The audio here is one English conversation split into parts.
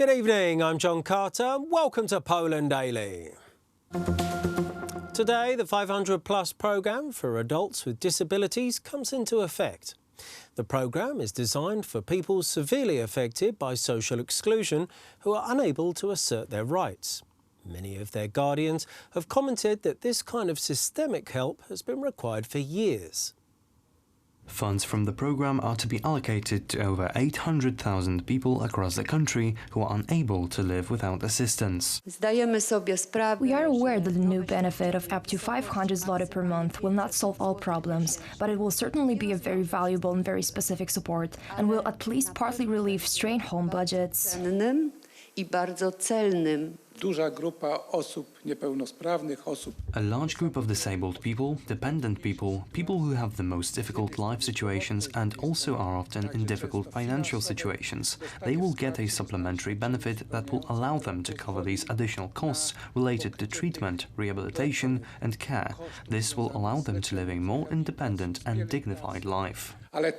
Good evening, I'm John Carter. Welcome to Poland Daily. Today, the 500-plus programme for adults with disabilities comes into effect. The programme is designed for people severely affected by social exclusion who are unable to assert their rights. Many of their guardians have commented that this kind of systemic help has been required for years. Funds from the programme are to be allocated to over 800,000 people across the country who are unable to live without assistance. We are aware that the new benefit of up to 500 zloty per month will not solve all problems, but it will certainly be a very valuable and very specific support and will at least partly relieve strained home budgets. A large group of disabled people, dependent people, people who have the most difficult life situations and also are often in difficult financial situations. They will get a supplementary benefit that will allow them to cover these additional costs related to treatment, rehabilitation and care. This will allow them to live a more independent and dignified life. The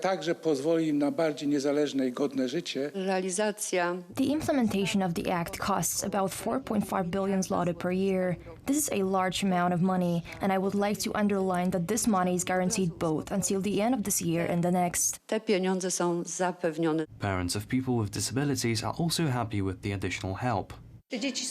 implementation of the Act costs about 4.5 billion zloty per year. This is a large amount of money, and I would like to underline that this money is guaranteed both until the end of this year and the next. Parents of people with disabilities are also happy with the additional help. These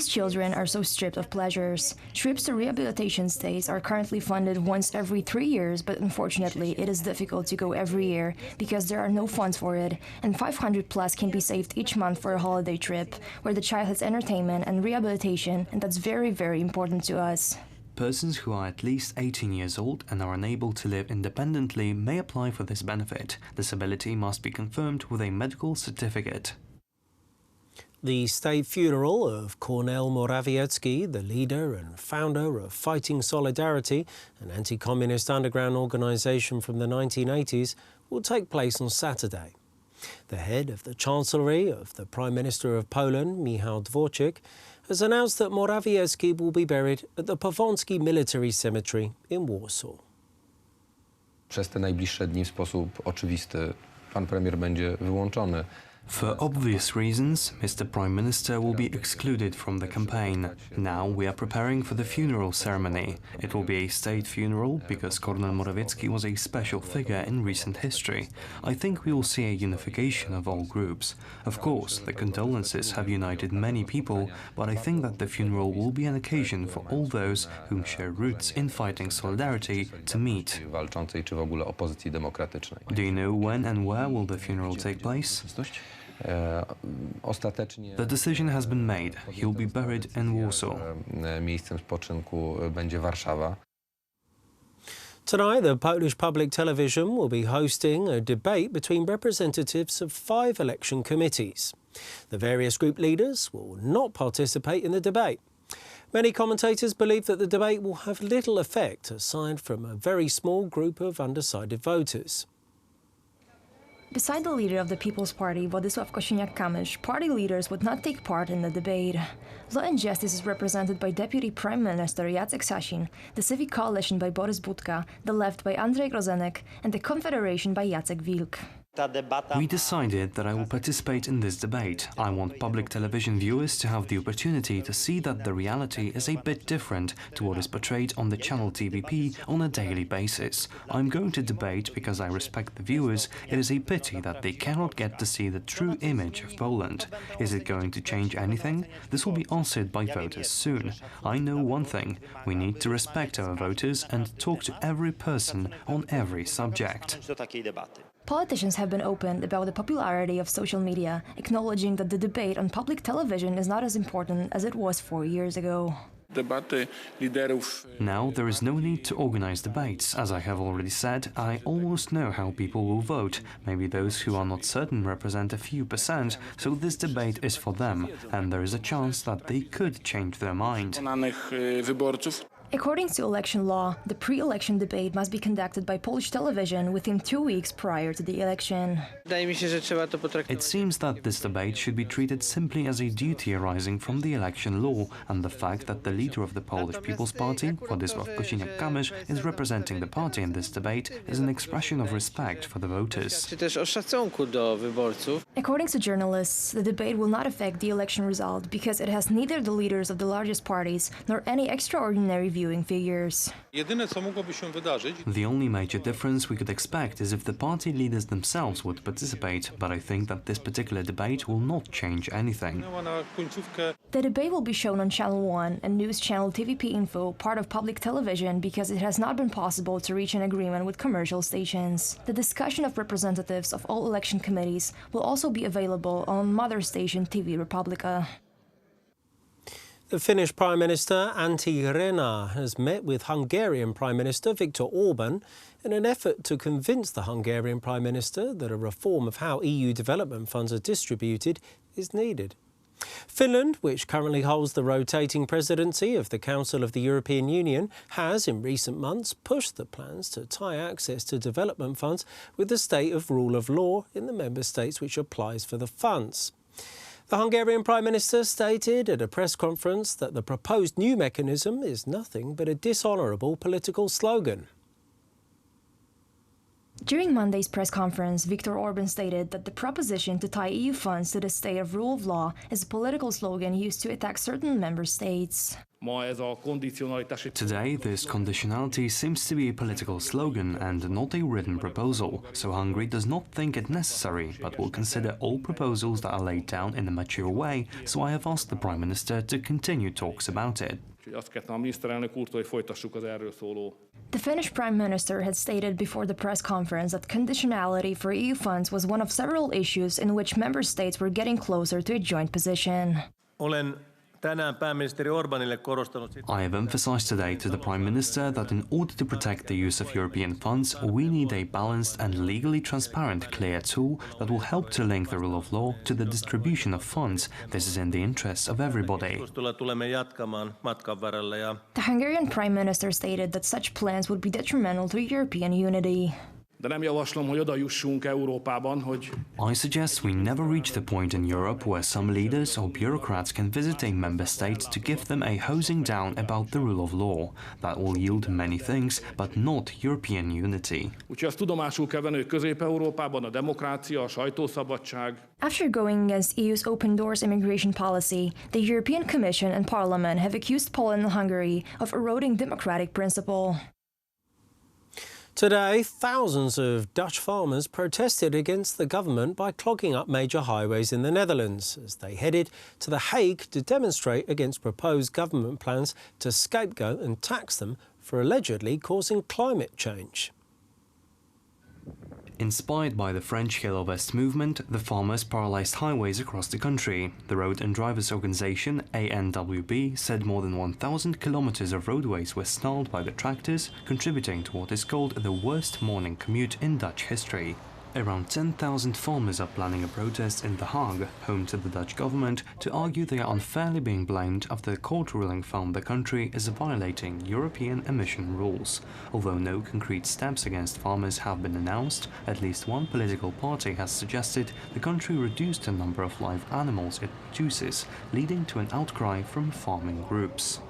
children are so stripped of pleasures. Trips to rehabilitation stays are currently funded once every 3 years, but unfortunately it is difficult to go every year because there are no funds for it, and 500 plus can be saved each month for a holiday trip, where the child has entertainment and rehabilitation, and that's very, very important to us. Persons who are at least 18 years old and are unable to live independently may apply for this benefit. Disability must be confirmed with a medical certificate. The state funeral of Kornel Morawiecki, the leader and founder of Fighting Solidary, an anti-communist underground organisation from the 1980s, will take place on Saturday. The head of the Chancellery of the Prime Minister of Poland, Michał Dworczyk, has announced that Morawiecki will be buried at the Powązki military cemetery in Warsaw. Przez te najbliższe dni w sposób oczywisty pan premier będzie wyłączony. For obvious reasons, Mr. Prime Minister will be excluded from the campaign. Now we are preparing for the funeral ceremony. It will be a state funeral because Kornel Morawiecki was a special figure in recent history. I think we will see a unification of all groups. Of course, the condolences have united many people, but I think that the funeral will be an occasion for all those whom share roots in fighting solidarity to meet. Walczącej czy w ogóle opozycji demokratycznej. Do you know when and where will the funeral take place? The decision has been made. He will be buried in Warsaw. Miejscem spoczynku będzie Warszawa. Tonight, the Polish public television will be hosting a debate between representatives of 5 election committees. The various group leaders will not participate in the debate. Many commentators believe that the debate will have little effect aside from a very small group of undecided voters. Beside the leader of the People's Party, Władysław Kosiniak-Kamysz, party leaders would not take part in the debate. Law and Justice is represented by Deputy Prime Minister Jacek Sasin, the Civic Coalition by Borys Budka, the Left by Andrzej Rozenek, and the Confederation by Jacek Wilk. We decided that I will participate in this debate. I want public television viewers to have the opportunity to see that the reality is a bit different to what is portrayed on the channel TVP on a daily basis. I'm going to debate because I respect the viewers. It is a pity that they cannot get to see the true image of Poland. Is it going to change anything? This will be answered by voters soon. I know one thing. We need to respect our voters and talk to every person on every subject. Politicians have been open about the popularity of social media, acknowledging that the debate on public television is not as important as it was 4 years ago. Now there is no need to organize debates. As I have already said, I almost know how people will vote. Maybe those who are not certain represent a few percent, so this debate is for them, and there is a chance that they could change their mind. According to election law, the pre-election debate must be conducted by Polish television within 2 weeks prior to the election. It seems that this debate should be treated simply as a duty arising from the election law and the fact that the leader of the Polish People's Party, Władysław Kosiniak-Kamysz, is representing the party in this debate is an expression of respect for the voters. According to journalists, the debate will not affect the election result because it has neither the leaders of the largest parties nor any extraordinary viewing figures. The only major difference we could expect is if the party leaders themselves would participate, but I think that this particular debate will not change anything. The debate will be shown on Channel 1 and news channel TVP Info, part of public television, because it has not been possible to reach an agreement with commercial stations. The discussion of representatives of all election committees will also be available on mother station TV Republika. The Finnish Prime Minister Antti Rinne has met with Hungarian Prime Minister Viktor Orban in an effort to convince the Hungarian Prime Minister that a reform of how EU development funds are distributed is needed. Finland, which currently holds the rotating presidency of the Council of the European Union, has in recent months pushed the plans to tie access to development funds with the state of rule of law in the member states which applies for the funds. The Hungarian Prime Minister stated at a press conference that the proposed new mechanism is nothing but a dishonourable political slogan. During Monday's press conference, Viktor Orban stated that the proposition to tie EU funds to the state of rule of law is a political slogan used to attack certain member states. Today, this conditionality seems to be a political slogan and not a written proposal, so Hungary does not think it necessary, but will consider all proposals that are laid down in a mature way, so I have asked the Prime Minister to continue talks about it. The Finnish Prime Minister had stated before the press conference that conditionality for EU funds was one of several issues in which member states were getting closer to a joint position. I have emphasized today to the Prime Minister that in order to protect the use of European funds, we need a balanced and legally transparent, clear tool that will help to link the rule of law to the distribution of funds. This is in the interests of everybody. The Hungarian Prime Minister stated that such plans would be detrimental to European unity. I suggest we never reach the point in Europe where some leaders or bureaucrats can visit a member state to give them a hosing down about the rule of law. That will yield many things, but not European unity. After going against EU's open doors immigration policy, the European Commission and Parliament have accused Poland and Hungary of eroding democratic principle. Today, thousands of Dutch farmers protested against the government by clogging up major highways in the Netherlands as they headed to The Hague to demonstrate against proposed government plans to scapegoat and tax them for allegedly causing climate change. Inspired by the French Yellow Vest movement, the farmers paralysed highways across the country. The road and drivers organisation ANWB said more than 1,000 kilometres of roadways were snarled by the tractors, contributing to what is called the worst morning commute in Dutch history. Around 10,000 farmers are planning a protest in The Hague, home to the Dutch government, to argue they are unfairly being blamed after the court ruling found the country is violating European emission rules. Although no concrete steps against farmers have been announced, at least one political party has suggested the country reduce the number of live animals it produces, leading to an outcry from farming groups.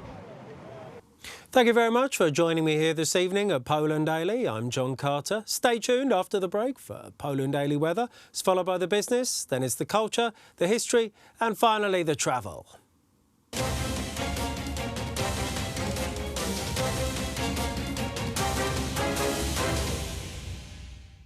Thank you very much for joining me here this evening at Poland Daily. I'm John Carter. Stay tuned after the break for Poland Daily weather. It's followed by the business, then it's the culture, the history, and finally the travel.